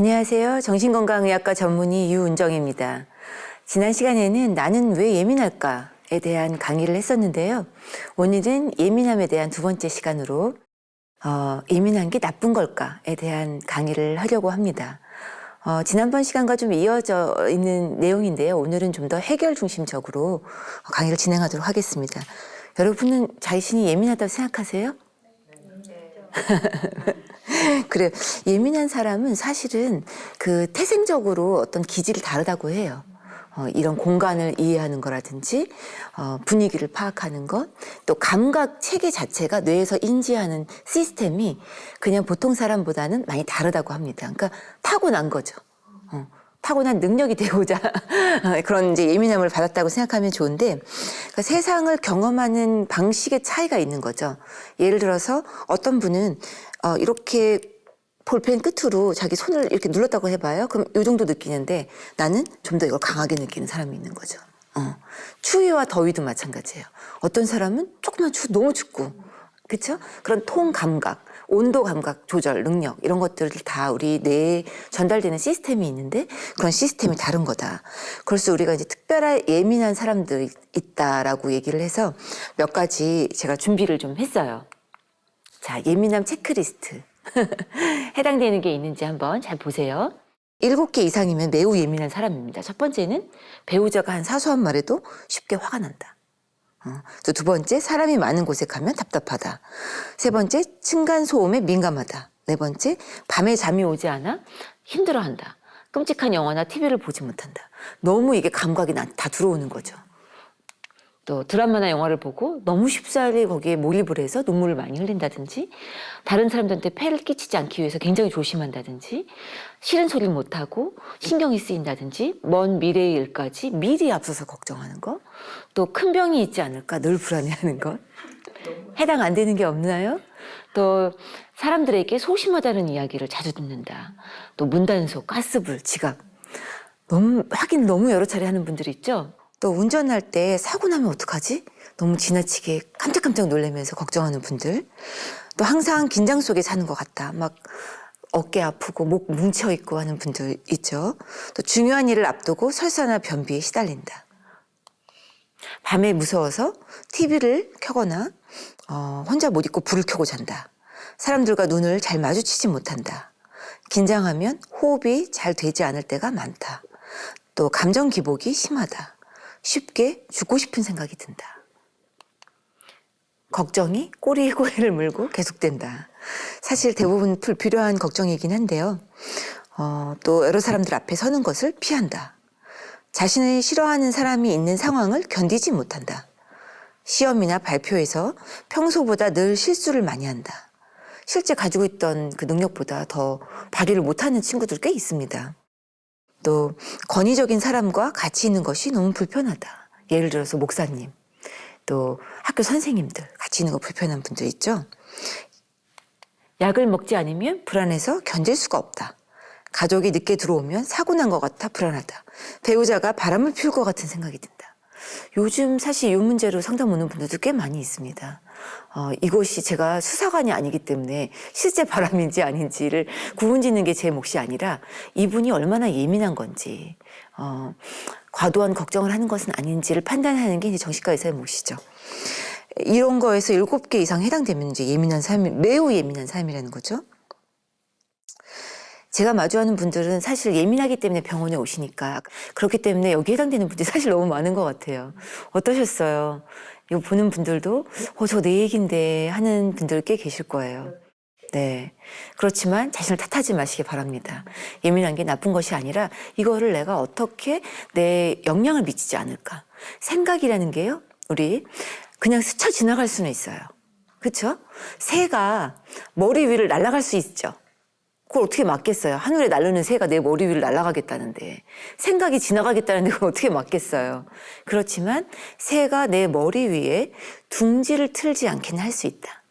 안녕하세요. 정신건강의학과 전문의 유은정입니다. 지난 시간에는 나는 왜 예민할까에 대한 강의를 했었는데요. 오늘은 예민함에 대한 두 번째 시간으로 예민한 게 나쁜 걸까에 대한 강의를 하려고 합니다. 지난번 시간과 좀 이어져 있는 내용인데요. 오늘은 좀 더 해결 중심적으로 강의를 진행하도록 하겠습니다. 여러분은 자신이 예민하다고 생각하세요? 그래요. 예민한 사람은 사실은 그 태생적으로 어떤 기질이 다르다고 해요. 이런 공간을 이해하는 거라든지 분위기를 파악하는 것, 또 감각 체계 자체가 뇌에서 인지하는 시스템이 그냥 보통 사람보다는 많이 다르다고 합니다. 그러니까 타고난 거죠. 타고난 능력이 되고자 그런 이제 예민함을 받았다고 생각하면 좋은데, 그러니까 세상을 경험하는 방식의 차이가 있는 거죠. 예를 들어서 어떤 분은 이렇게 볼펜 끝으로 자기 손을 이렇게 눌렀다고 해봐요. 그럼 이 정도 느끼는데 나는 좀 더 이걸 강하게 느끼는 사람이 있는 거죠. 추위와 더위도 마찬가지예요. 어떤 사람은 조금만 너무 춥고, 그렇죠? 그런 통 감각, 온도 감각 조절 능력 이런 것들을 다 우리 뇌에 전달되는 시스템이 있는데 그런 시스템이 다른 거다. 그래서 우리가 이제 특별한 예민한 사람들이 있다라고 얘기를 해서 몇 가지 제가 준비를 좀 했어요. 자, 예민함 체크리스트. 해당되는 게 있는지 한번 잘 보세요. 7개 이상이면 매우 예민한 사람입니다. 첫 번째는 배우자가 한 사소한 말에도 쉽게 화가 난다. 또 두 번째, 사람이 많은 곳에 가면 답답하다. 세 번째, 층간소음에 민감하다. 네 번째, 밤에 잠이 오지 않아 힘들어한다. 끔찍한 영화나 TV를 보지 못한다. 너무 이게 감각이 다 들어오는 거죠. 또 드라마나 영화를 보고 너무 쉽사리 거기에 몰입을 해서 눈물을 많이 흘린다든지, 다른 사람들한테 폐를 끼치지 않기 위해서 굉장히 조심한다든지, 싫은 소리를 못하고 신경이 쓰인다든지, 먼 미래의 일까지 미리 앞서서 걱정하는 것, 또 큰 병이 있지 않을까 늘 불안해하는 것, 해당 안 되는 게 없나요? 또 사람들에게 소심하다는 이야기를 자주 듣는다. 또 문단속, 가스불, 지각, 확인 너무 여러 차례 하는 분들이 있죠. 또 운전할 때 사고 나면 어떡하지? 너무 지나치게 깜짝깜짝 놀라면서 걱정하는 분들. 또 항상 긴장 속에 사는 것 같다. 막 어깨 아프고 목 뭉쳐있고 하는 분들 있죠. 또 중요한 일을 앞두고 설사나 변비에 시달린다. 밤에 무서워서 TV를 켜거나 혼자 못 있고 불을 켜고 잔다. 사람들과 눈을 잘 마주치지 못한다. 긴장하면 호흡이 잘 되지 않을 때가 많다. 또 감정 기복이 심하다. 쉽게 죽고 싶은 생각이 든다. 걱정이 꼬리를 물고 계속된다. 사실 대부분 불필요한 걱정이긴 한데요. 또 여러 사람들 앞에 서는 것을 피한다. 자신을 싫어하는 사람이 있는 상황을 견디지 못한다. 시험이나 발표에서 평소보다 늘 실수를 많이 한다. 실제 가지고 있던 그 능력보다 더 발휘를 못하는 친구들 꽤 있습니다. 또 권위적인 사람과 같이 있는 것이 너무 불편하다. 예를 들어서 목사님, 또 학교 선생님들 같이 있는 거 불편한 분들 있죠. 약을 먹지 않으면 불안해서 견딜 수가 없다. 가족이 늦게 들어오면 사고 난 것 같아 불안하다. 배우자가 바람을 피울 것 같은 생각이 든다. 요즘 사실 이 문제로 상담 오는 분들도 꽤 많이 있습니다. 이것이 제가 수사관이 아니기 때문에 실제 바람인지 아닌지를 구분짓는 게 제 몫이 아니라 이분이 얼마나 예민한 건지, 과도한 걱정을 하는 것은 아닌지를 판단하는 게 이제 정신과 의사의 몫이죠. 이런 거에서 7개 이상 해당되면 이제 예민한 삶, 매우 예민한 삶이라는 거죠. 제가 마주하는 분들은 사실 예민하기 때문에 병원에 오시니까, 그렇기 때문에 여기 해당되는 분들이 사실 너무 많은 것 같아요. 어떠셨어요? 이거 보는 분들도 저 내 얘긴데 하는 분들 꽤 계실 거예요. 네. 그렇지만 자신을 탓하지 마시기 바랍니다. 예민한 게 나쁜 것이 아니라 이거를 내가 어떻게 내 영향을 미치지 않을까. 생각이라는 게요, 우리 그냥 스쳐 지나갈 수는 있어요. 그렇죠? 새가 머리 위를 날아갈 수 있죠. 그걸 어떻게 막겠어요? 하늘에 날르는 새가 내 머리 위를 날아가겠다는데, 생각이 지나가겠다는데 그걸 어떻게 막겠어요? 그렇지만 새가 내 머리 위에 둥지를 틀지 않게는 할 수 있다.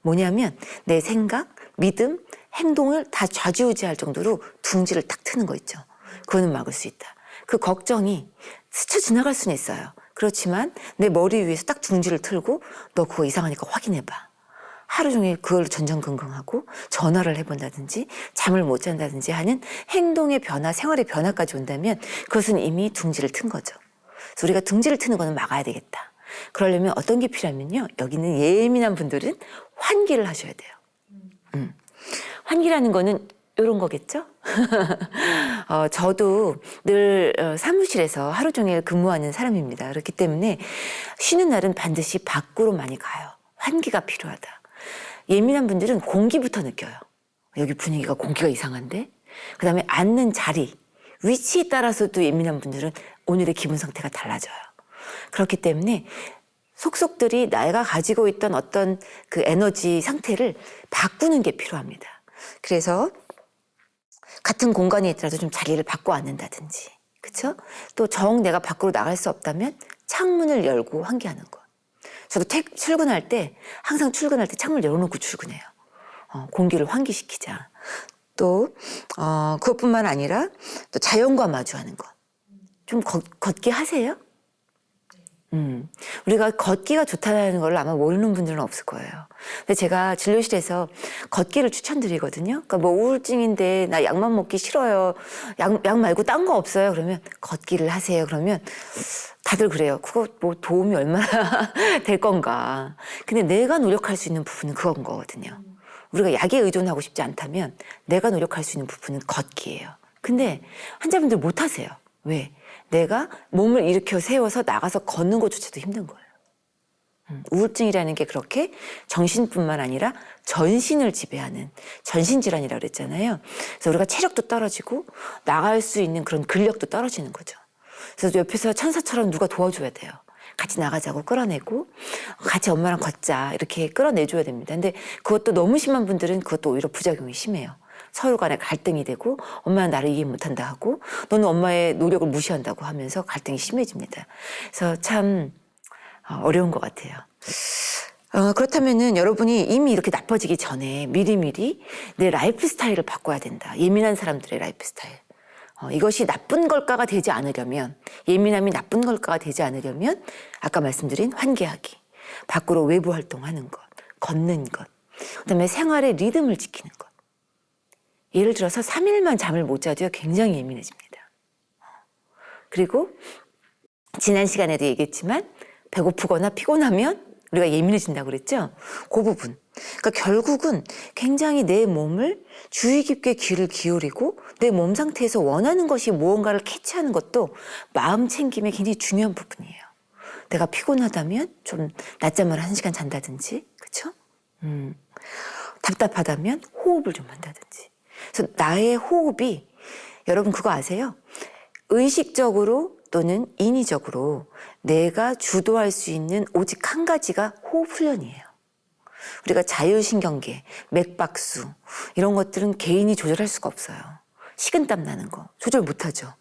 뭐냐면 내 생각, 믿음, 행동을 다 좌지우지할 정도로 둥지를 탁 트는 거 있죠. 그거는 막을 수 있다. 그 걱정이 스쳐 지나갈 수는 있어요. 그렇지만 내 머리 위에서 딱 둥지를 틀고 너 그거 이상하니까 확인해봐. 하루 종일 그걸로 전전긍긍하고 전화를 해본다든지 잠을 못 잔다든지 하는 행동의 변화, 생활의 변화까지 온다면 그것은 이미 둥지를 튼 거죠. 그래서 우리가 둥지를 트는 거는 막아야 되겠다. 그러려면 어떤 게 필요하면요. 여기는 예민한 분들은 환기를 하셔야 돼요. 환기라는 거는 이런 거겠죠? 저도 늘 사무실에서 하루 종일 근무하는 사람입니다. 그렇기 때문에 쉬는 날은 반드시 밖으로 많이 가요. 환기가 필요하다. 예민한 분들은 공기부터 느껴요. 여기 분위기가 공기가 이상한데? 그 다음에 앉는 자리, 위치에 따라서도 예민한 분들은 오늘의 기분 상태가 달라져요. 그렇기 때문에 속속들이 내가 가지고 있던 어떤 그 에너지 상태를 바꾸는 게 필요합니다. 그래서 같은 공간에 있더라도 좀 자리를 바꿔 앉는다든지, 그쵸? 또 정 내가 밖으로 나갈 수 없다면 창문을 열고 환기하는 것. 저도 출근할 때 항상 출근할 때 창문을 열어놓고 출근해요. 공기를 환기시키자. 또 그것뿐만 아니라 또 자연과 마주하는 것. 좀 걷기 하세요? 우리가 걷기가 좋다는 걸 아마 모르는 분들은 없을 거예요. 근데 제가 진료실에서 걷기를 추천드리거든요. 그러니까 뭐 우울증인데 나 약만 먹기 싫어요. 약 말고 딴 거 없어요. 그러면 걷기를 하세요. 그러면 다들 그래요. 그거 뭐 도움이 얼마나 될 건가. 근데 내가 노력할 수 있는 부분은 그건 거거든요. 우리가 약에 의존하고 싶지 않다면 내가 노력할 수 있는 부분은 걷기예요. 근데 환자분들 못 하세요. 왜? 내가 몸을 일으켜 세워서 나가서 걷는 것조차도 힘든 거예요. 우울증이라는 게 그렇게 정신뿐만 아니라 전신을 지배하는 전신질환이라고 그랬잖아요. 그래서 우리가 체력도 떨어지고 나갈 수 있는 그런 근력도 떨어지는 거죠. 그래서 옆에서 천사처럼 누가 도와줘야 돼요. 같이 나가자고 끌어내고 같이 엄마랑 걷자 이렇게 끌어내줘야 됩니다. 근데 그것도 너무 심한 분들은 그것도 오히려 부작용이 심해요. 서로 간에 갈등이 되고 엄마는 나를 이해 못한다 하고 너는 엄마의 노력을 무시한다고 하면서 갈등이 심해집니다. 그래서 참 어려운 것 같아요. 그렇다면은 여러분이 이미 이렇게 나빠지기 전에 미리미리 내 라이프 스타일을 바꿔야 된다. 예민한 사람들의 라이프 스타일. 이것이 나쁜 걸까가 되지 않으려면, 예민함이 나쁜 걸까가 되지 않으려면 아까 말씀드린 환기하기, 밖으로 외부 활동하는 것, 걷는 것, 그다음에 생활의 리듬을 지키는 것. 예를 들어서 3일만 잠을 못 자도요 굉장히 예민해집니다. 그리고 지난 시간에도 얘기했지만 배고프거나 피곤하면 우리가 예민해진다고 그랬죠? 그 부분. 그러니까 결국은 굉장히 내 몸을 주의 깊게 귀를 기울이고 내 몸 상태에서 원하는 것이 무언가를 캐치하는 것도 마음 챙김의 굉장히 중요한 부분이에요. 내가 피곤하다면 좀 낮잠을 1시간 잔다든지, 그렇죠? 답답하다면 호흡을 좀 한다든지. 그래서 나의 호흡이, 여러분 그거 아세요? 의식적으로 또는 인위적으로 내가 주도할 수 있는 오직 한 가지가 호흡 훈련이에요. 우리가 자율신경계, 맥박수 이런 것들은 개인이 조절할 수가 없어요. 식은땀 나는 거 조절 못하죠.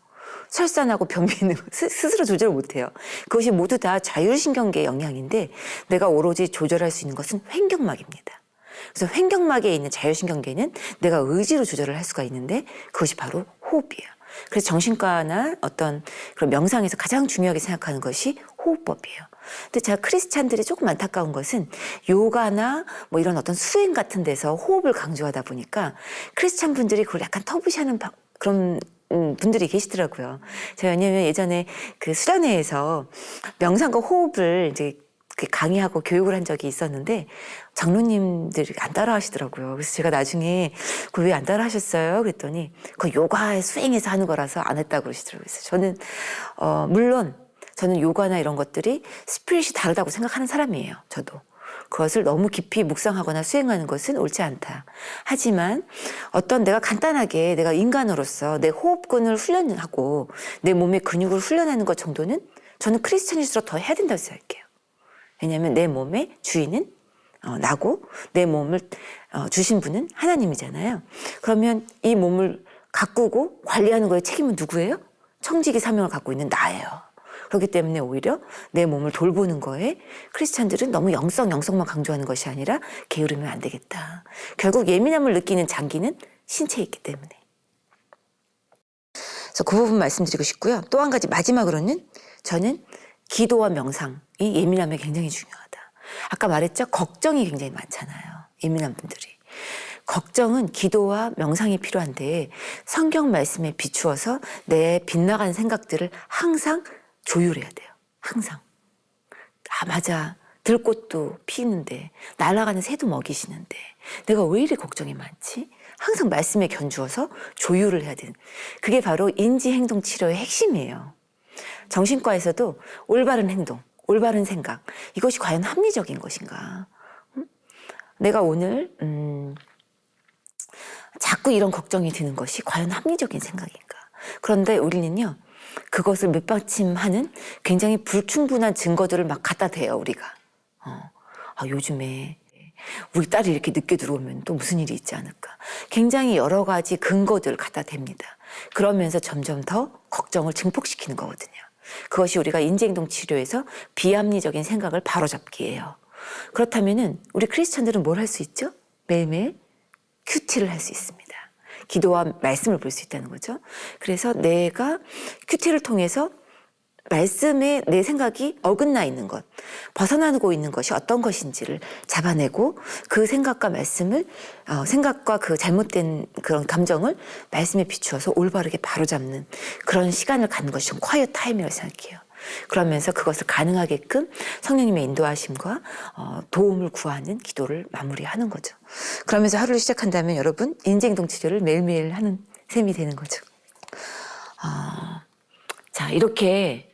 설사나고 변비는 거 스스로 조절 못해요. 그것이 모두 다 자율신경계의 영향인데 내가 오로지 조절할 수 있는 것은 횡격막입니다. 그래서 횡격막에 있는 자율신경계는 내가 의지로 조절을 할 수가 있는데 그것이 바로 호흡이에요. 그래서 정신과나 어떤 그런 명상에서 가장 중요하게 생각하는 것이 호흡법이에요. 근데 제가 크리스찬들이 조금 안타까운 것은 요가나 뭐 이런 어떤 수행 같은 데서 호흡을 강조하다 보니까 크리스찬 분들이 그걸 약간 터부시하는 그런 분들이 계시더라고요. 제가 왜냐면 예전에 그 수련회에서 명상과 호흡을 이제 강의하고 교육을 한 적이 있었는데 장로님들이 안 따라 하시더라고요. 그래서 제가 나중에 그 왜 안 따라 하셨어요? 그랬더니 그 요가의 수행에서 하는 거라서 안 했다고 그러시더라고요. 그래서 저는 물론 저는 요가나 이런 것들이 스피릿이 다르다고 생각하는 사람이에요. 저도. 그것을 너무 깊이 묵상하거나 수행하는 것은 옳지 않다. 하지만 어떤 내가 간단하게 내가 인간으로서 내 호흡근을 훈련하고 내 몸의 근육을 훈련하는 것 정도는 저는 크리스찬일수록 더 해야 된다고 생각해요. 왜냐하면 내 몸의 주인은 나고 내 몸을 주신 분은 하나님이잖아요. 그러면 이 몸을 가꾸고 관리하는 거에 책임은 누구예요? 청지기 사명을 갖고 있는 나예요. 그렇기 때문에 오히려 내 몸을 돌보는 거에 크리스찬들은 너무 영성만 강조하는 것이 아니라 게으르면 안 되겠다. 결국 예민함을 느끼는 장기는 신체에 있기 때문에. 그래서 그 부분 말씀드리고 싶고요. 또 한 가지 마지막으로는 저는 기도와 명상이 예민함에 굉장히 중요하다. 아까 말했죠? 걱정이 굉장히 많잖아요. 예민한 분들이. 걱정은 기도와 명상이 필요한데 성경 말씀에 비추어서 내 빗나간 생각들을 항상 조율해야 돼요. 항상. 아, 맞아. 들꽃도 피는데 날아가는 새도 먹이시는데 내가 왜 이리 걱정이 많지? 항상 말씀에 견주어서 조율을 해야 되는, 그게 바로 인지행동치료의 핵심이에요. 정신과에서도 올바른 행동, 올바른 생각, 이것이 과연 합리적인 것인가? 내가 오늘 자꾸 이런 걱정이 드는 것이 과연 합리적인 생각인가? 그런데 우리는요, 그것을 밑받침하는 굉장히 불충분한 증거들을 막 갖다 대요, 우리가. 요즘에 우리 딸이 이렇게 늦게 들어오면 또 무슨 일이 있지 않을까? 굉장히 여러 가지 근거들을 갖다 댑니다. 그러면서 점점 더 걱정을 증폭시키는 거거든요. 그것이 우리가 인지행동 치료에서 비합리적인 생각을 바로잡기예요. 그렇다면은 우리 크리스천들은 뭘 할 수 있죠? 매일매일 큐티를 할 수 있습니다. 기도와 말씀을 볼 수 있다는 거죠. 그래서 내가 큐티를 통해서 말씀에 내 생각이 어긋나 있는 것, 벗어나고 있는 것이 어떤 것인지를 잡아내고 그 생각과 말씀을, 생각과 그 잘못된 그런 감정을 말씀에 비추어서 올바르게 바로잡는 그런 시간을 갖는 것이 좀 콰이어 타임이라고 생각해요. 그러면서 그것을 가능하게끔 성령님의 인도하심과 도움을 구하는 기도를 마무리하는 거죠. 그러면서 하루를 시작한다면 여러분 인지행동 치료를 매일매일 하는 셈이 되는 거죠. 자, 이렇게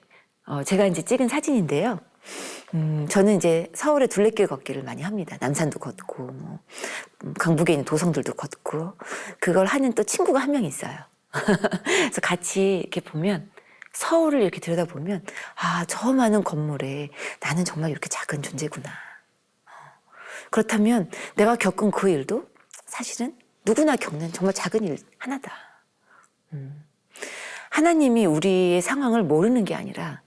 제가 이제 찍은 사진인데요. 저는 이제 서울의 둘레길 걷기를 많이 합니다. 남산도 걷고, 뭐, 강북에 있는 도성들도 걷고, 그걸 하는 또 친구가 한 명 있어요. 그래서 같이 이렇게 보면, 서울을 이렇게 들여다보면, 아, 저 많은 건물에 나는 정말 이렇게 작은 존재구나. 그렇다면 내가 겪은 그 일도 사실은 누구나 겪는 정말 작은 일 하나다. 하나님이 우리의 상황을 모르는 게 아니라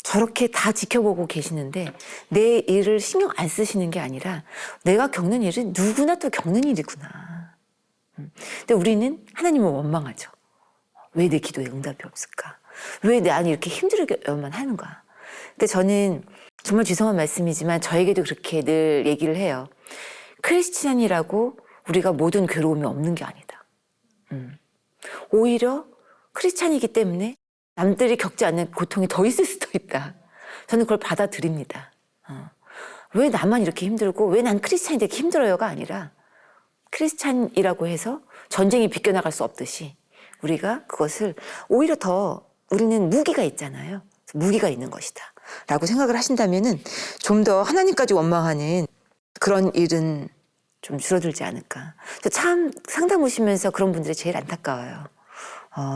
저렇게 다 지켜보고 계시는데 내 일을 신경 안 쓰시는 게 아니라 내가 겪는 일은 누구나 또 겪는 일이구나. 근데 우리는 하나님을 원망하죠. 왜 내 기도에 응답이 없을까? 왜 나는 이렇게 힘들게만 하는가? 근데 저는 정말 죄송한 말씀이지만 저에게도 그렇게 늘 얘기를 해요. 크리스찬이라고 우리가 모든 괴로움이 없는 게 아니다. 오히려 크리스찬이기 때문에 남들이 겪지 않는 고통이 더 있을 수도 있다. 저는 그걸 받아들입니다. 왜 나만 이렇게 힘들고 왜 난 크리스찬인데 이렇게 힘들어요가 아니라 크리스찬이라고 해서 전쟁이 비껴나갈 수 없듯이 우리가 그것을 오히려 더 우리는 무기가 있잖아요. 무기가 있는 것이다 라고 생각을 하신다면은 좀 더 하나님까지 원망하는 그런 일은 좀 줄어들지 않을까. 참 상담 오시면서 그런 분들이 제일 안타까워요.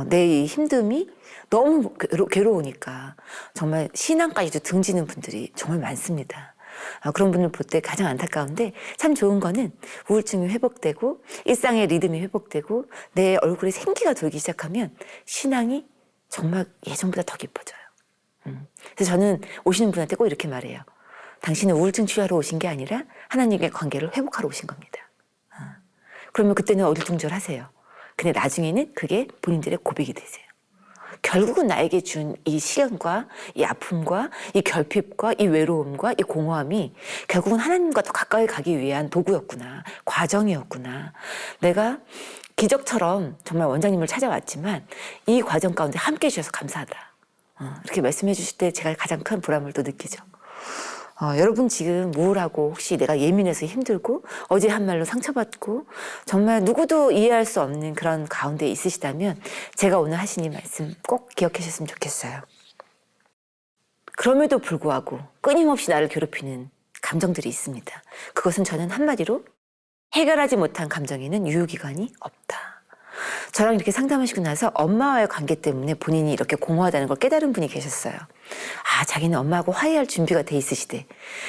내 이 힘듦이 너무 괴로우니까 정말 신앙까지도 등지는 분들이 정말 많습니다. 그런 분을 볼 때 가장 안타까운데 참 좋은 거는 우울증이 회복되고 일상의 리듬이 회복되고 내 얼굴에 생기가 돌기 시작하면 신앙이 정말 예전보다 더 깊어져요. 그래서 저는 오시는 분한테 꼭 이렇게 말해요. 당신은 우울증 치유하러 오신 게 아니라 하나님과의 관계를 회복하러 오신 겁니다. 그러면 그때는 어리둥절하세요. 근데 나중에는 그게 본인들의 고백이 되세요. 결국은 나에게 준 이 시련과 이 아픔과 이 결핍과 이 외로움과 이 공허함이 결국은 하나님과 더 가까이 가기 위한 도구였구나. 과정이었구나. 내가 기적처럼 정말 원장님을 찾아왔지만 이 과정 가운데 함께 해주셔서 감사하다. 이렇게 말씀해 주실 때 제가 가장 큰 보람을 또 느끼죠. 여러분 지금 우울하고 혹시 내가 예민해서 힘들고 어제 한 말로 상처받고 정말 누구도 이해할 수 없는 그런 가운데 있으시다면 제가 오늘 하신 이 말씀 꼭 기억하셨으면 좋겠어요. 그럼에도 불구하고 끊임없이 나를 괴롭히는 감정들이 있습니다. 그것은 저는 한마디로 해결하지 못한 감정에는 유효기간이 없다. 저랑 이렇게 상담하시고 나서 엄마와의 관계 때문에 본인이 이렇게 공허하다는 걸 깨달은 분이 계셨어요. 아, 자기는 엄마하고 화해할 준비가 돼 있으시대.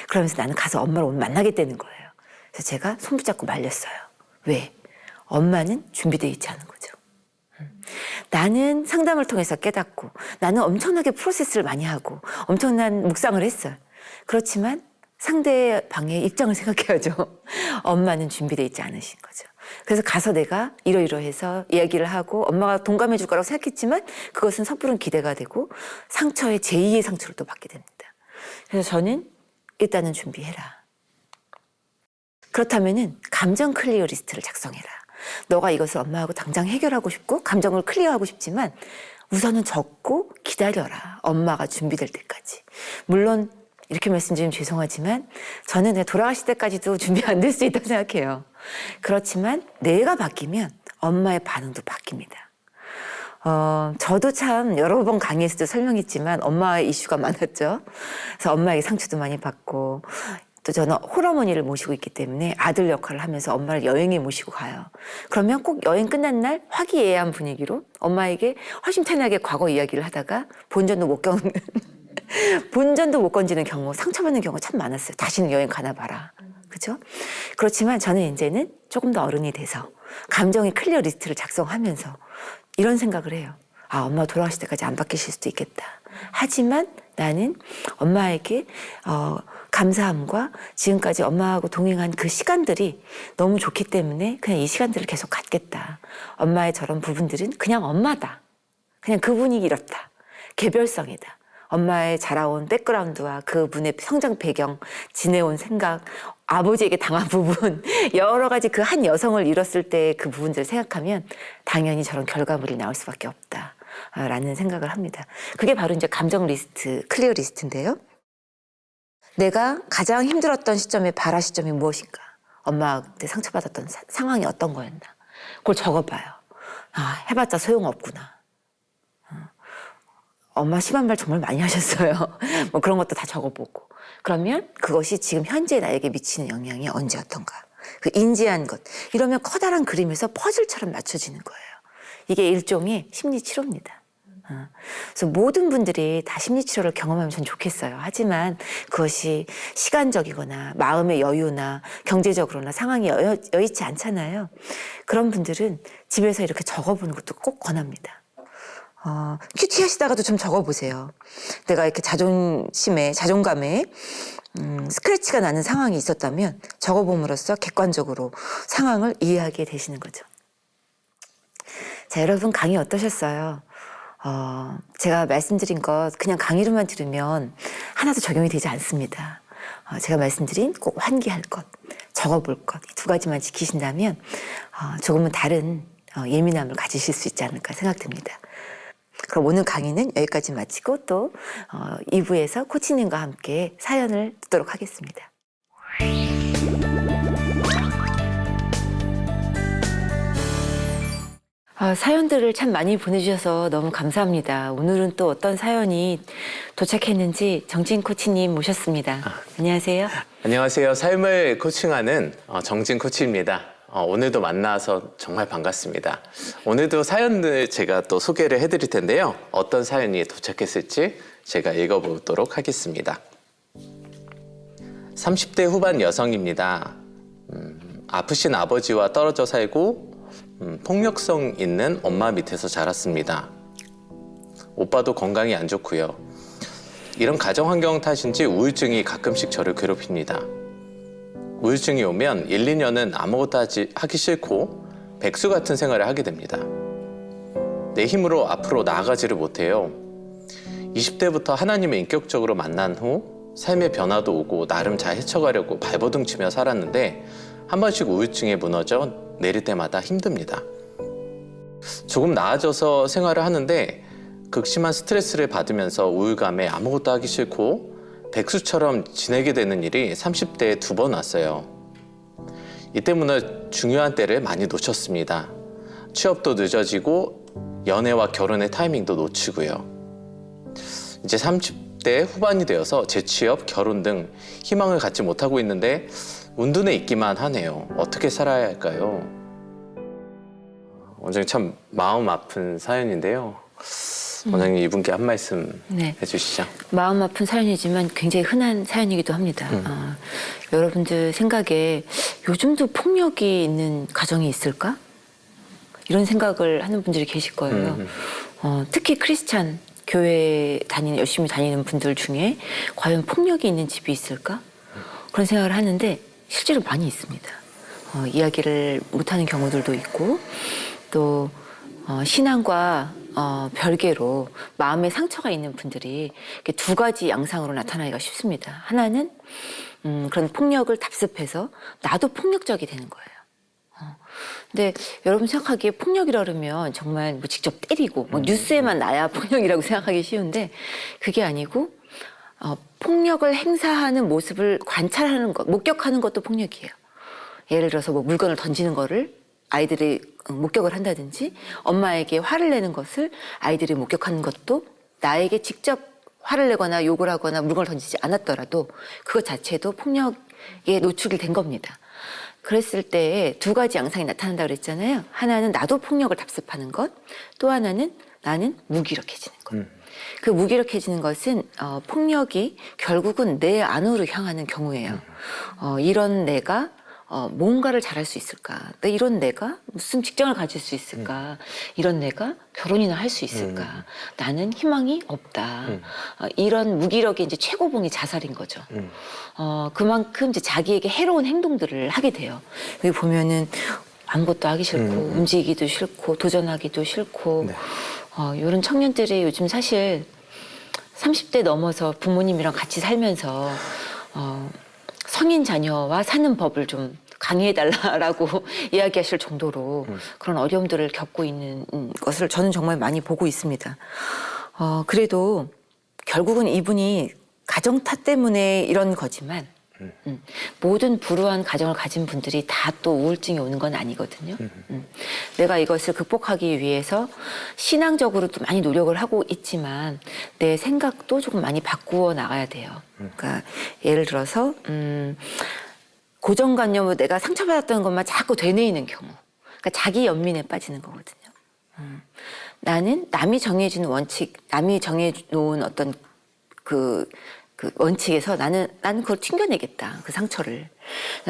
그러면서 나는 가서 엄마를 오늘 만나겠다는 거예요. 그래서 제가 손 붙잡고 말렸어요. 왜? 엄마는 준비되어 있지 않은 거죠. 나는 상담을 통해서 깨닫고 나는 엄청나게 프로세스를 많이 하고 엄청난 묵상을 했어요. 그렇지만 상대방의 입장을 생각해야죠. 엄마는 준비되어 있지 않으신 거죠. 그래서 가서 내가 이러이러해서 이야기를 하고 엄마가 동감해 줄 거라고 생각했지만 그것은 섣부른 기대가 되고 상처에 제2의 상처를 또 받게 됩니다. 그래서 저는 일단은 준비해라. 그렇다면은 감정 클리어 리스트를 작성해라. 너가 이것을 엄마하고 당장 해결하고 싶고 감정을 클리어하고 싶지만 우선은 적고 기다려라. 엄마가 준비될 때까지. 물론 이렇게 말씀드리면 죄송하지만 저는 그냥 돌아가실 때까지도 준비 안 될 수 있다고 생각해요. 그렇지만 내가 바뀌면 엄마의 반응도 바뀝니다. 저도 참 여러 번 강의에서도 설명했지만 엄마의 이슈가 많았죠. 그래서 엄마에게 상처도 많이 받고 또 저는 홀어머니를 모시고 있기 때문에 아들 역할을 하면서 엄마를 여행에 모시고 가요. 그러면 꼭 여행 끝난 날 화기애애한 분위기로 엄마에게 허심탄회하게 과거 이야기를 하다가 본전도 못 겪는 본전도 못 건지는 경우, 상처받는 경우가 참 많았어요. 다시는 여행 가나 봐라. 그죠? 그렇지만 저는 이제는 조금 더 어른이 돼서 감정의 클리어 리스트를 작성하면서 이런 생각을 해요. 아, 엄마 돌아가실 때까지 안 바뀌실 수도 있겠다. 하지만 나는 엄마에게 감사함과 지금까지 엄마하고 동행한 그 시간들이 너무 좋기 때문에 그냥 이 시간들을 계속 갖겠다. 엄마의 저런 부분들은 그냥 엄마다. 그냥 그분이 이렇다. 개별성이다. 엄마의 자라온 백그라운드와 그분의 성장 배경, 지내온 생각, 아버지에게 당한 부분, 여러 가지 그 한 여성을 잃었을 때 그 부분들을 생각하면 당연히 저런 결과물이 나올 수밖에 없다. 라는 생각을 합니다. 그게 바로 이제 감정 리스트, 클리어 리스트인데요. 내가 가장 힘들었던 시점의 발화 시점이 무엇인가? 엄마한테 상처받았던 상황이 어떤 거였나? 그걸 적어봐요. 아, 해봤자 소용없구나. 엄마 심한 말 정말 많이 하셨어요. 뭐 그런 것도 다 적어보고. 그러면 그것이 지금 현재 나에게 미치는 영향이 언제였던가. 그 인지한 것. 이러면 커다란 그림에서 퍼즐처럼 맞춰지는 거예요. 이게 일종의 심리치료입니다. 그래서 모든 분들이 다 심리치료를 경험하면 전 좋겠어요. 하지만 그것이 시간적이거나 마음의 여유나 경제적으로나 상황이 여의치 않잖아요. 그런 분들은 집에서 이렇게 적어보는 것도 꼭 권합니다. 큐티 하시다가도 좀 적어보세요. 내가 이렇게 자존감에 스크래치가 나는 상황이 있었다면 적어봄으로써 객관적으로 상황을 이해하게 되시는 거죠. 자, 여러분 강의 어떠셨어요? 제가 말씀드린 것 그냥 강의로만 들으면 하나도 적용이 되지 않습니다. 제가 말씀드린 꼭 환기할 것, 적어볼 것, 이 두 가지만 지키신다면 조금은 다른 예민함을 가지실 수 있지 않을까 생각됩니다. 그럼 오늘 강의는 여기까지 마치고 또 2부에서 코치님과 함께 사연을 듣도록 하겠습니다. 사연들을 참 많이 보내주셔서 너무 감사합니다. 오늘은 또 어떤 사연이 도착했는지 정진 코치님 모셨습니다. 안녕하세요. 안녕하세요. 삶을 코칭하는 정진 코치입니다. 오늘도 만나서 정말 반갑습니다. 오늘도 사연을 제가 또 소개를 해드릴 텐데요. 어떤 사연이 도착했을지 제가 읽어보도록 하겠습니다. 30대 후반 여성입니다. 아프신 아버지와 떨어져 살고 폭력성 있는 엄마 밑에서 자랐습니다. 오빠도 건강이 안 좋고요. 이런 가정 환경 탓인지 우울증이 가끔씩 저를 괴롭힙니다. 우울증이 오면 1, 2년은 아무것도 하기 싫고 백수 같은 생활을 하게 됩니다. 내 힘으로 앞으로 나아가지를 못해요. 20대부터 하나님을 인격적으로 만난 후 삶의 변화도 오고 나름 잘 헤쳐가려고 발버둥 치며 살았는데 한 번씩 우울증에 무너져 내릴 때마다 힘듭니다. 조금 나아져서 생활을 하는데 극심한 스트레스를 받으면서 우울감에 아무것도 하기 싫고 백수처럼 지내게 되는 일이 30대에 2번 왔어요. 이 때문에 중요한 때를 많이 놓쳤습니다. 취업도 늦어지고 연애와 결혼의 타이밍도 놓치고요. 이제 30대 후반이 되어서 재취업, 결혼 등 희망을 갖지 못하고 있는데 운둔에 있기만 하네요. 어떻게 살아야 할까요? 원장님 참 마음 아픈 사연인데요. 원장님 이분께 한 말씀 해주시죠. 마음 아픈 사연이지만 굉장히 흔한 사연이기도 합니다. 여러분들 생각에 요즘도 폭력이 있는 가정이 있을까? 이런 생각을 하는 분들이 계실 거예요. 특히 크리스찬 교회 열심히 다니는 분들 중에 과연 폭력이 있는 집이 있을까? 그런 생각을 하는데 실제로 많이 있습니다. 이야기를 못하는 경우들도 있고 또 신앙과 별개로 마음에 상처가 있는 분들이 이렇게 두 가지 양상으로 나타나기가 쉽습니다. 하나는 그런 폭력을 답습해서 나도 폭력적이 되는 거예요. 근데 여러분 생각하기에 폭력이라 그러면 정말 뭐 직접 때리고 뭐 뉴스에만 나야 폭력이라고 생각하기 쉬운데 그게 아니고 폭력을 행사하는 모습을 관찰하는 것, 목격하는 것도 폭력이에요. 예를 들어서 뭐 물건을 던지는 거를 아이들이 목격을 한다든지 엄마에게 화를 내는 것을 아이들이 목격하는 것도 나에게 직접 화를 내거나 욕을 하거나 물건을 던지지 않았더라도 그것 자체도 폭력에 노출이 된 겁니다. 그랬을 때에 두 가지 양상이 나타난다고 그랬잖아요. 하나는 나도 폭력을 답습하는 것, 또 하나는 나는 무기력해지는 것. 그 무기력해지는 것은 폭력이 결국은 내 안으로 향하는 경우예요. 이런 내가 뭔가를 잘할 수 있을까? 이런 내가 무슨 직장을 가질 수 있을까? 이런 내가 결혼이나 할 수 있을까? 나는 희망이 없다. 이런 무기력의 이제 최고봉이 자살인 거죠. 그만큼 이제 자기에게 해로운 행동들을 하게 돼요. 여기 보면은 아무것도 하기 싫고 움직이기도 싫고 도전하기도 싫고 네. 이런 청년들이 요즘 사실 30대 넘어서 부모님이랑 같이 살면서 성인 자녀와 사는 법을 좀 강의해달라라고 이야기하실 정도로 그런 어려움들을 겪고 있는 것을 저는 정말 많이 보고 있습니다. 그래도 결국은 이분이 가정 탓 때문에 이런 거지만 모든 불우한 가정을 가진 분들이 다 또 우울증이 오는 건 아니거든요. 내가 이것을 극복하기 위해서 신앙적으로도 많이 노력을 하고 있지만 내 생각도 조금 많이 바꾸어 나가야 돼요. 그러니까 예를 들어서 고정관념으로 내가 상처받았던 것만 자꾸 되뇌이는 경우, 그러니까 자기 연민에 빠지는 거거든요. 나는 남이 정해준 원칙, 남이 정해놓은 어떤 그 원칙에서 나는 그걸 튕겨내겠다. 그 상처를.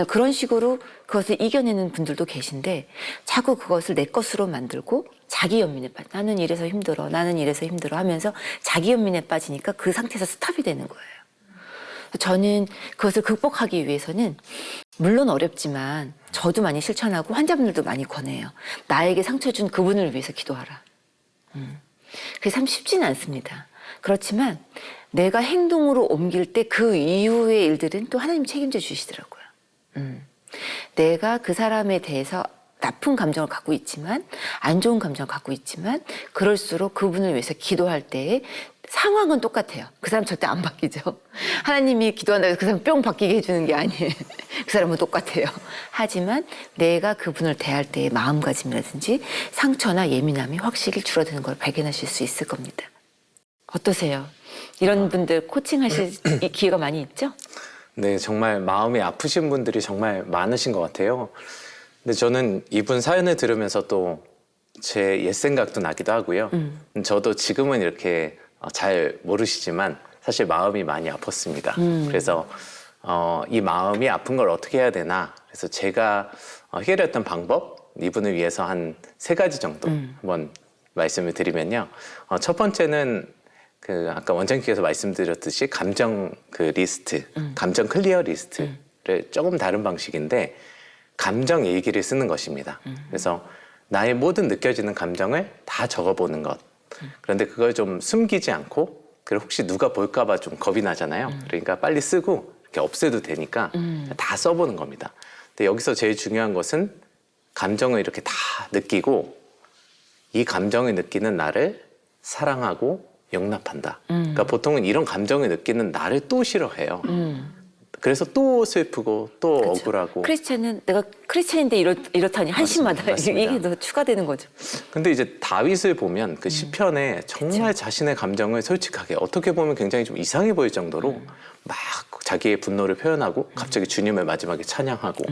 그런 식으로 그것을 이겨내는 분들도 계신데 자꾸 그것을 내 것으로 만들고 자기 연민에 빠져. 나는 이래서 힘들어. 나는 이래서 힘들어 하면서 자기 연민에 빠지니까 그 상태에서 스탑이 되는 거예요. 저는 그것을 극복하기 위해서는 물론 어렵지만 저도 많이 실천하고 환자분들도 많이 권해요. 나에게 상처 준 그분을 위해서 기도하라. 그게 참 쉽지는 않습니다. 그렇지만 내가 행동으로 옮길 때 그 이후의 일들은 또 하나님 책임져 주시더라고요. 내가 그 사람에 대해서 나쁜 감정을 갖고 있지만 안 좋은 감정을 갖고 있지만 그럴수록 그분을 위해서 기도할 때에 상황은 똑같아요. 그 사람 절대 안 바뀌죠. 하나님이 기도한다고 해서 그 사람 뿅 바뀌게 해주는 게 아니에요. 그 사람은 똑같아요. 하지만 내가 그분을 대할 때의 마음가짐이라든지 상처나 예민함이 확실히 줄어드는 걸 발견하실 수 있을 겁니다. 어떠세요? 이런 분들 코칭하실 기회가 많이 있죠? 네, 정말 마음이 아프신 분들이 정말 많으신 것 같아요. 근데 저는 이분 사연을 들으면서 또 제 옛 생각도 나기도 하고요. 저도 지금은 이렇게 잘 모르시지만 사실 마음이 많이 아팠습니다. 그래서 이 마음이 아픈 걸 어떻게 해야 되나. 그래서 제가 해결했던 방법, 이분을 위해서 한 3가지 정도 한번 말씀을 드리면요. 첫 번째는 그 아까 원장님께서 말씀드렸듯이 감정 리스트, 감정 클리어 리스트를 조금 다른 방식인데 감정 일기를 쓰는 것입니다. 그래서 나의 모든 느껴지는 감정을 다 적어보는 것. 그런데 그걸 좀 숨기지 않고 그리고 혹시 누가 볼까봐 좀 겁이 나잖아요. 그러니까 빨리 쓰고 이렇게 없애도 되니까 다 써보는 겁니다. 근데 여기서 제일 중요한 것은 감정을 이렇게 다 느끼고 이 감정을 느끼는 나를 사랑하고 용납한다. 그러니까 보통은 이런 감정을 느끼는 나를 또 싫어해요. 그래서 또 슬프고 또 그렇죠. 억울하고. 크리스찬은 내가 크리스찬인데 이렇다니 한심하다. 맞습니다. 이게 더 추가되는 거죠. 근데 이제 다윗을 보면 그 시편에 정말 자신의 감정을 솔직하게 어떻게 보면 굉장히 좀 이상해 보일 정도로 막 자기의 분노를 표현하고 갑자기 주님을 마지막에 찬양하고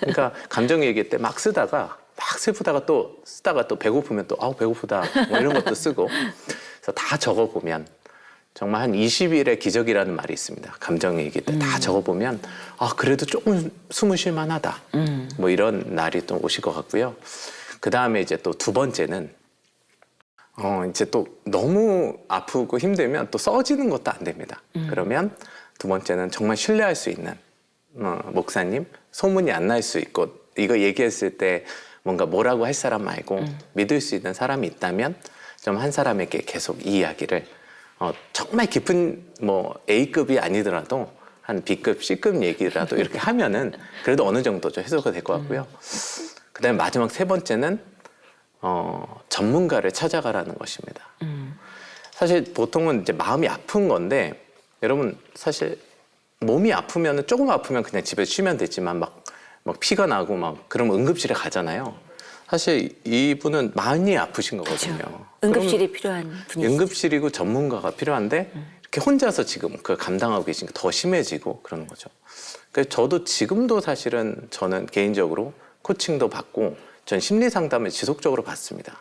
그러니까 감정 얘기할 때 막 쓰다가 막 슬프다가 또 쓰다가 또 배고프면 또 아우 배고프다 뭐 이런 것도 쓰고 그래서 다 적어보면 정말 한 20일의 기적이라는 말이 있습니다. 감정 얘기할 때 다 적어보면 아 그래도 조금 숨을 쉴 만하다. 뭐 이런 날이 또 오실 것 같고요. 그 다음에 이제 또 2번째는 이제 또 너무 아프고 힘들면 또 써지는 것도 안 됩니다. 그러면 2번째는 정말 신뢰할 수 있는 목사님, 소문이 안 날 수 있고 이거 얘기했을 때 뭔가 뭐라고 할 사람 말고 믿을 수 있는 사람이 있다면 좀 한 사람에게 계속 이 이야기를 정말 깊은 뭐 A급이 아니더라도 한 B급, C급 얘기라도 이렇게 하면은 그래도 어느 정도 좀 해소가 될 것 같고요. 그다음에 마지막 세 번째는 전문가를 찾아가라는 것입니다. 사실 보통은 이제 마음이 아픈 건데 여러분 사실 몸이 아프면 조금 아프면 그냥 집에 쉬면 되지만 막 피가 나고 막 그러면 응급실에 가잖아요. 사실 이분은 많이 아프신 거거든요. 그렇죠. 응급실이 필요한 분이죠. 응급실이고 전문가가 필요한데 이렇게 혼자서 지금 그걸 감당하고 계시니까 더 심해지고 그러는 거죠. 그래서 저도 지금도 사실은 저는 개인적으로 코칭도 받고 전 심리 상담을 지속적으로 받습니다.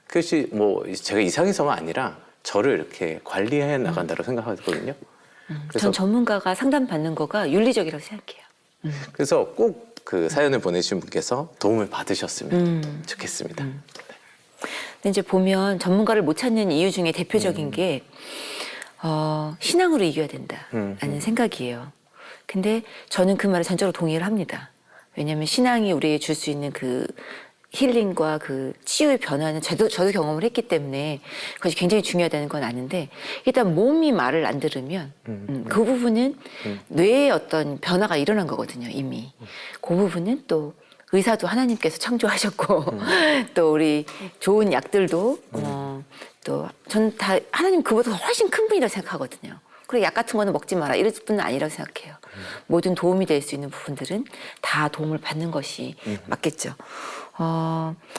그것이 뭐 제가 이상해서가 아니라 저를 이렇게 관리해 나간다고 생각하거든요. 전 전문가가 상담받는 거가 윤리적이라고 생각해요. 그래서 꼭 그 사연을 보내주신 분께서 도움을 받으셨으면 좋겠습니다. 근데 이제 보면 전문가를 못 찾는 이유 중에 대표적인 게 신앙으로 이겨야 된다라는 생각이에요. 근데 저는 그 말에 전적으로 동의를 합니다. 왜냐하면 신앙이 우리에게 줄 수 있는 그 힐링과 그 치유의 변화는 저도 경험을 했기 때문에 그것이 굉장히 중요하다는 건 아는데 일단 몸이 말을 안 들으면 그 부분은 뇌에 어떤 변화가 일어난 거거든요, 이미. 그 부분은 또 의사도 하나님께서 창조하셨고 또 우리 좋은 약들도 또 전 다 하나님 그보다 훨씬 큰 분이라고 생각하거든요. 그리고 약 같은 거는 먹지 마라 이럴 뿐은 아니라고 생각해요. 모든 도움이 될 수 있는 부분들은 다 도움을 받는 것이 맞겠죠.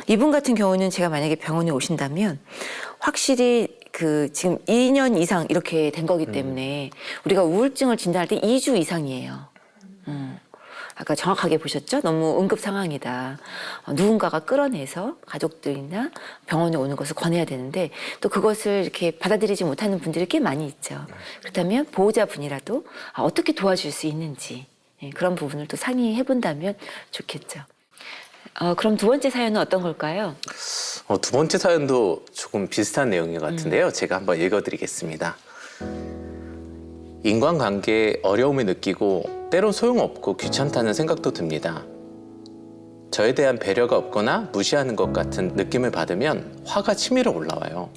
이분 같은 경우는 제가 만약에 병원에 오신다면 확실히 그 지금 2년 이상 이렇게 된 거기 때문에 우리가 우울증을 진단할 때 2주 이상이에요. 아까 정확하게 보셨죠? 너무 응급 상황이다. 누군가가 끌어내서 가족들이나 병원에 오는 것을 권해야 되는데 또 그것을 이렇게 받아들이지 못하는 분들이 꽤 많이 있죠. 그렇다면 보호자분이라도 어떻게 도와줄 수 있는지 그런 부분을 또 상의해 본다면 좋겠죠. 그럼 두 번째 사연은 어떤 걸까요? 두 번째 사연도 조금 비슷한 내용인 것 같은데요. 제가 한번 읽어드리겠습니다. 인간관계에 어려움을 느끼고 때론 소용없고 귀찮다는 생각도 듭니다. 저에 대한 배려가 없거나 무시하는 것 같은 느낌을 받으면 화가 치밀어 올라와요.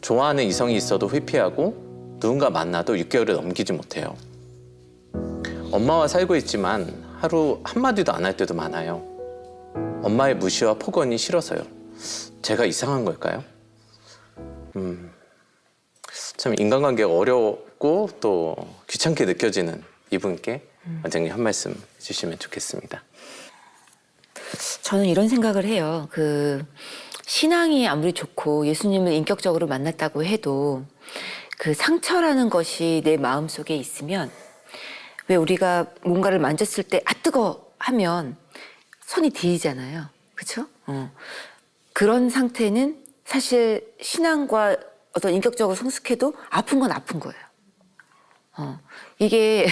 좋아하는 이성이 있어도 회피하고 누군가 만나도 6개월을 넘기지 못해요. 엄마와 살고 있지만 하루 한마디도 안 할 때도 많아요. 엄마의 무시와 폭언이 싫어서요. 제가 이상한 걸까요? 참 인간관계가 어렵고 또 귀찮게 느껴지는 이분께 원장님 한 말씀 해주시면 좋겠습니다. 저는 이런 생각을 해요. 그 신앙이 아무리 좋고 예수님을 인격적으로 만났다고 해도 그 상처라는 것이 내 마음속에 있으면 왜 우리가 뭔가를 만졌을 때 뜨거 하면 손이 디이잖아요. 그렇죠? 그런 상태는 사실 신앙과 어떤 인격적으로 성숙해도 아픈 건 아픈 거예요. 이게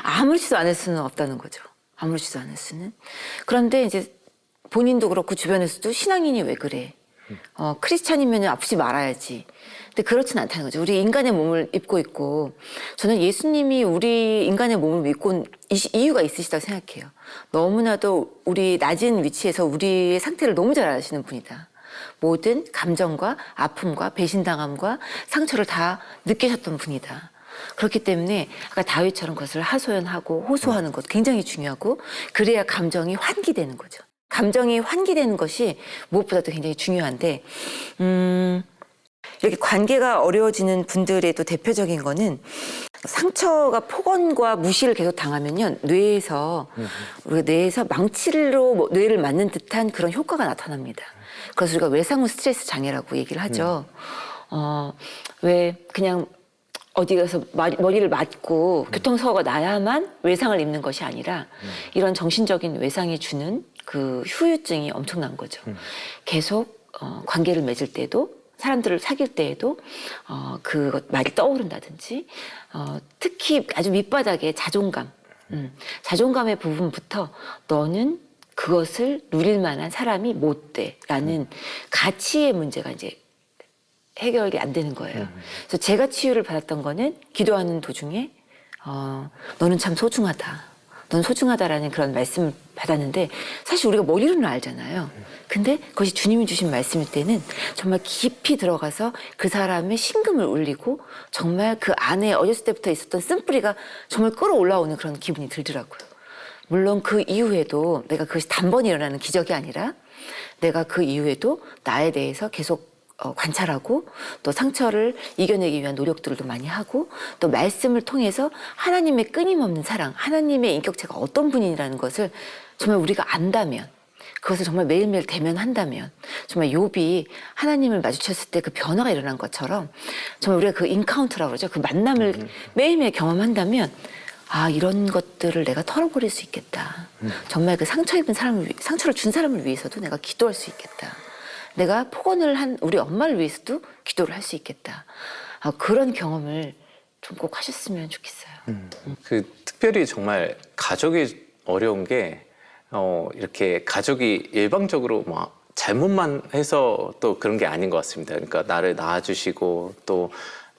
아무렇지도 않을 수는 없다는 거죠. 아무렇지도 않을 수는. 그런데 이제 본인도 그렇고 주변에서도 신앙인이 왜 그래? 크리스찬이면 아프지 말아야지. 근데 그렇진 않다는 거죠. 우리 인간의 몸을 입고 있고 저는 예수님이 우리 인간의 몸을 입고 온 이유가 있으시다고 생각해요. 너무나도 우리 낮은 위치에서 우리의 상태를 너무 잘 아시는 분이다. 모든 감정과 아픔과 배신당함과 상처를 다 느끼셨던 분이다. 그렇기 때문에 아까 다윗처럼 그것을 하소연하고 호소하는 것 굉장히 중요하고 그래야 감정이 환기되는 거죠. 감정이 환기되는 것이 무엇보다도 굉장히 중요한데 이렇게 관계가 어려워지는 분들에도 대표적인 거는 상처가 폭언과 무시를 계속 당하면요 뇌에서 우리가 뇌에서 망치로 뇌를 맞는 듯한 그런 효과가 나타납니다. 그래서 우리가 외상 후 스트레스 장애라고 얘기를 하죠. 왜 그냥 어디 가서 머리를 맞고 교통사고가 나야만 외상을 입는 것이 아니라 이런 정신적인 외상이 주는 그 후유증이 엄청난 거죠. 계속 관계를 맺을 때도 사람들을 사귈 때에도 그것 말이 떠오른다든지 특히 아주 밑바닥의 자존감, 자존감의 부분부터 너는 그것을 누릴 만한 사람이 못 돼라는 가치의 문제가 이제 해결이 안 되는 거예요. 그래서 제가 치유를 받았던 거는 기도하는 도중에 너는 참 소중하다. 넌 소중하다라는 그런 말씀을 받았는데 사실 우리가 머리로는 알잖아요. 근데 그것이 주님이 주신 말씀일 때는 정말 깊이 들어가서 그 사람의 심금을 울리고 정말 그 안에 어렸을 때부터 있었던 쓴뿌리가 정말 끌어올라오는 그런 기분이 들더라고요. 물론 그 이후에도 내가 그것이 단번에 일어나는 기적이 아니라 내가 그 이후에도 나에 대해서 계속 관찰하고 또 상처를 이겨내기 위한 노력들도 많이 하고 또 말씀을 통해서 하나님의 끊임없는 사랑, 하나님의 인격체가 어떤 분이라는 것을 정말 우리가 안다면 그것을 정말 매일매일 대면한다면 정말 욥이 하나님을 마주쳤을 때 그 변화가 일어난 것처럼 정말 우리가 그 인카운트라고 그러죠. 그 만남을 매일매일 경험한다면 아 이런 것들을 내가 털어버릴 수 있겠다. 정말 그 상처 입은 사람을 상처를 준 사람을 위해서도 내가 기도할 수 있겠다. 내가 폭언을 한 우리 엄마를 위해서도 기도를 할 수 있겠다. 그런 경험을 좀 꼭 하셨으면 좋겠어요. 그 특별히 정말 가족이 어려운 게 이렇게 가족이 일방적으로 막 잘못만 해서 또 그런 게 아닌 것 같습니다. 그러니까 나를 낳아주시고 또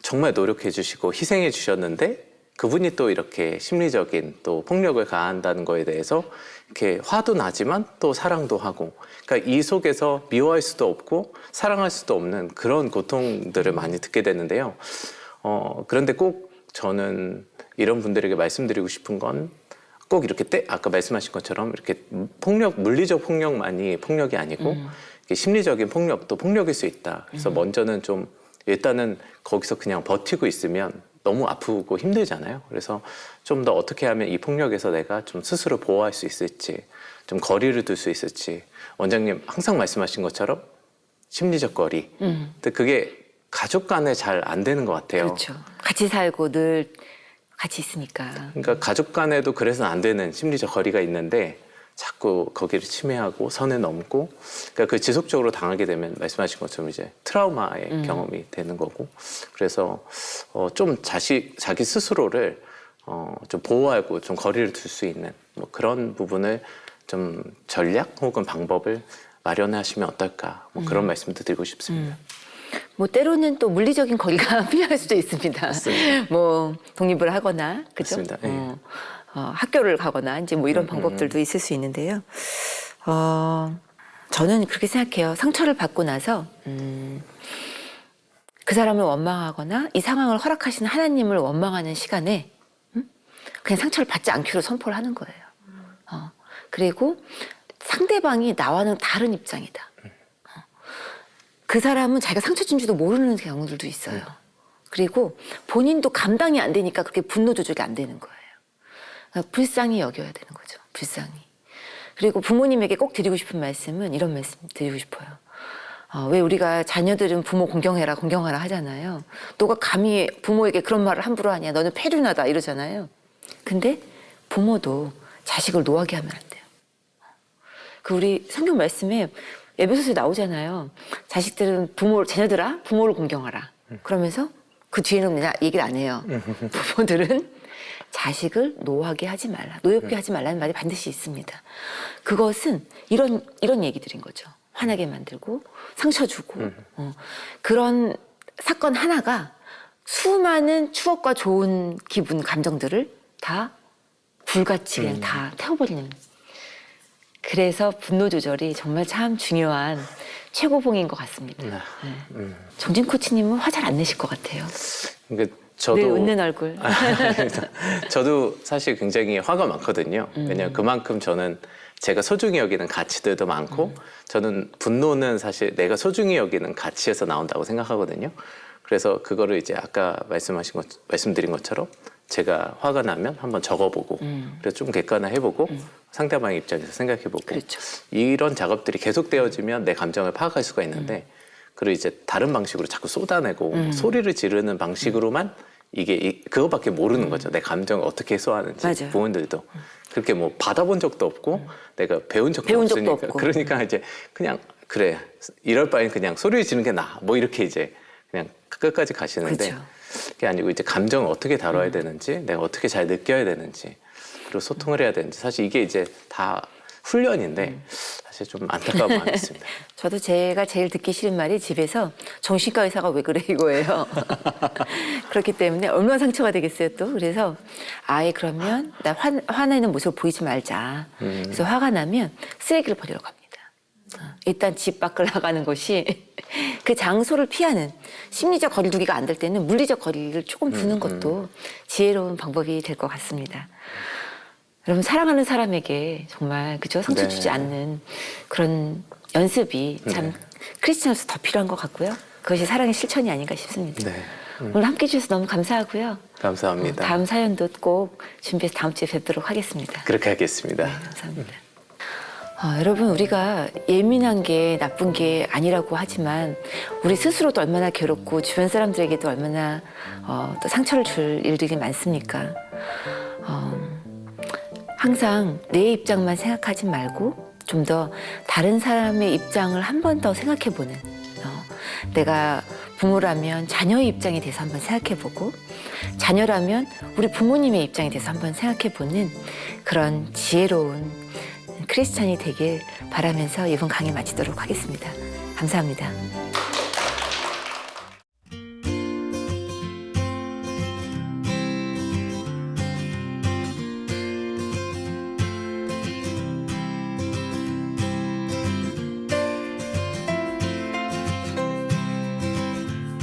정말 노력해 주시고 희생해 주셨는데 그분이 또 이렇게 심리적인 또 폭력을 가한다는 거에 대해서 이렇게 화도 나지만 또 사랑도 하고 그러니까 이 속에서 미워할 수도 없고 사랑할 수도 없는 그런 고통들을 많이 듣게 되는데요. 그런데 꼭 저는 이런 분들에게 말씀드리고 싶은 건 꼭 이렇게 아까 말씀하신 것처럼 이렇게 폭력, 물리적 폭력만이 폭력이 아니고 이렇게 심리적인 폭력도 폭력일 수 있다. 그래서 먼저는 좀 일단은 거기서 그냥 버티고 있으면 너무 아프고 힘들잖아요. 그래서 좀 더 어떻게 하면 이 폭력에서 내가 좀 스스로 보호할 수 있을지, 좀 거리를 둘 수 있을지. 원장님 항상 말씀하신 것처럼 심리적 거리. 근데 그게 가족 간에 잘 안 되는 것 같아요. 그렇죠. 같이 살고 늘 같이 있으니까. 그러니까 가족 간에도 그래서는 안 되는 심리적 거리가 있는데 자꾸 거기를 침해하고 선을 넘고 그러니까 그 지속적으로 당하게 되면 말씀하신 것처럼 이제 트라우마의 경험이 되는 거고 그래서 좀 자기 스스로를 좀 보호하고 좀 거리를 둘 수 있는 뭐 그런 부분을 좀 전략 혹은 방법을 마련하시면 어떨까 뭐 그런 말씀도 드리고 싶습니다. 뭐 때로는 또 물리적인 거리가 필요할 수도 있습니다. 맞습니다. 뭐 독립을 하거나 그죠? 맞습니다. 네. 학교를 가거나 이제 뭐 이런 방법들도 있을 수 있는데요. 저는 그렇게 생각해요. 상처를 받고 나서 그 사람을 원망하거나 이 상황을 허락하시는 하나님을 원망하는 시간에 그냥 상처를 받지 않기로 선포를 하는 거예요. 그리고 상대방이 나와는 다른 입장이다. 그 사람은 자기가 상처 준 줄도 모르는 경우들도 있어요. 그리고 본인도 감당이 안 되니까 그렇게 분노 조절이 안 되는 거예요. 그러니까 불쌍히 여겨야 되는 거죠. 불쌍히. 그리고 부모님에게 꼭 드리고 싶은 말씀은 이런 말씀 드리고 싶어요. 왜 우리가 자녀들은 부모 공경하라 하잖아요. 너가 감히 부모에게 그런 말을 함부로 하냐. 너는 폐륜하다 이러잖아요. 근데 부모도 자식을 노하게 하면 안 돼요. 그 우리 성경 말씀에 에베소서에 나오잖아요. 자식들은 자녀들아 부모를 공경하라. 그러면서 그 뒤에는 그냥 얘기를 안 해요. 부모들은 자식을 노하게 하지 말라. 노엽게 하지 말라는 말이 반드시 있습니다. 그것은 이런 얘기들인 거죠. 화나게 만들고 상처 주고 그런 사건 하나가 수많은 추억과 좋은 기분, 감정들을 다 불같이 그냥 다 태워버리는. 그래서 분노 조절이 정말 참 중요한 최고봉인 것 같습니다. 네. 정진 코치님은 화 잘 안 내실 것 같아요. 그러니까 저도 늘 웃는 얼굴. 저도 사실 굉장히 화가 많거든요. 왜냐하면 그만큼 저는 제가 소중히 여기는 가치들도 많고 저는 분노는 사실 내가 소중히 여기는 가치에서 나온다고 생각하거든요. 그래서 그거를 이제 아까 말씀드린 것처럼 제가 화가 나면 한번 적어보고 그래서 좀 객관화해보고 상대방의 입장에서 생각해보고 그렇죠. 이런 작업들이 계속되어지면 내 감정을 파악할 수가 있는데 그걸 이제 다른 방식으로 자꾸 쏟아내고 소리를 지르는 방식으로만 이게 그거밖에 모르는 거죠. 내 감정을 어떻게 해소하는지. 맞아요. 부모님들도 그렇게 뭐 받아본 적도 없고 내가 배운 적도 적도 없으니까 없고. 그러니까 이제 그냥 그래 이럴 바엔 그냥 소리를 지르는 게 나아 뭐 이렇게 이제 그냥 끝까지 가시는데 그렇죠. 그게 아니고 이제 감정을 어떻게 다뤄야 되는지 내가 어떻게 잘 느껴야 되는지 그리고 소통을 해야 되는지 사실 이게 이제 다 훈련인데 사실 좀 안타까운 마음이 있습니다. 저도 제가 제일 듣기 싫은 말이 집에서 정신과 의사가 왜 그래 이거예요. 그렇기 때문에 얼마나 상처가 되겠어요 또. 그래서 아예 그러면 나 화내는 모습을 보이지 말자. 그래서 화가 나면 쓰레기를 버리러 갑니다. 일단 집 밖을 나가는 것이 그 장소를 피하는 심리적 거리두기가 안 될 때는 물리적 거리를 조금 두는 것도 지혜로운 방법이 될 것 같습니다. 여러분 사랑하는 사람에게 정말 그죠 상처 네. 주지 않는 그런 연습이 참 네. 크리스천으로서 더 필요한 것 같고요. 그것이 사랑의 실천이 아닌가 싶습니다. 네. 오늘 함께해 주셔서 너무 감사하고요. 감사합니다. 다음 사연도 꼭 준비해서 다음 주에 뵙도록 하겠습니다. 그렇게 하겠습니다. 감사합니다. 여러분 우리가 예민한 게 나쁜 게 아니라고 하지만 우리 스스로도 얼마나 괴롭고 주변 사람들에게도 얼마나 또 상처를 줄 일들이 많습니까? 항상 내 입장만 생각하지 말고 좀 더 다른 사람의 입장을 한 번 더 생각해보는 내가 부모라면 자녀의 입장에 대해서 한번 생각해보고 자녀라면 우리 부모님의 입장에 대해서 한번 생각해보는 그런 지혜로운 크리스찬이 되길 바라면서 이번 강의 마치도록 하겠습니다. 감사합니다.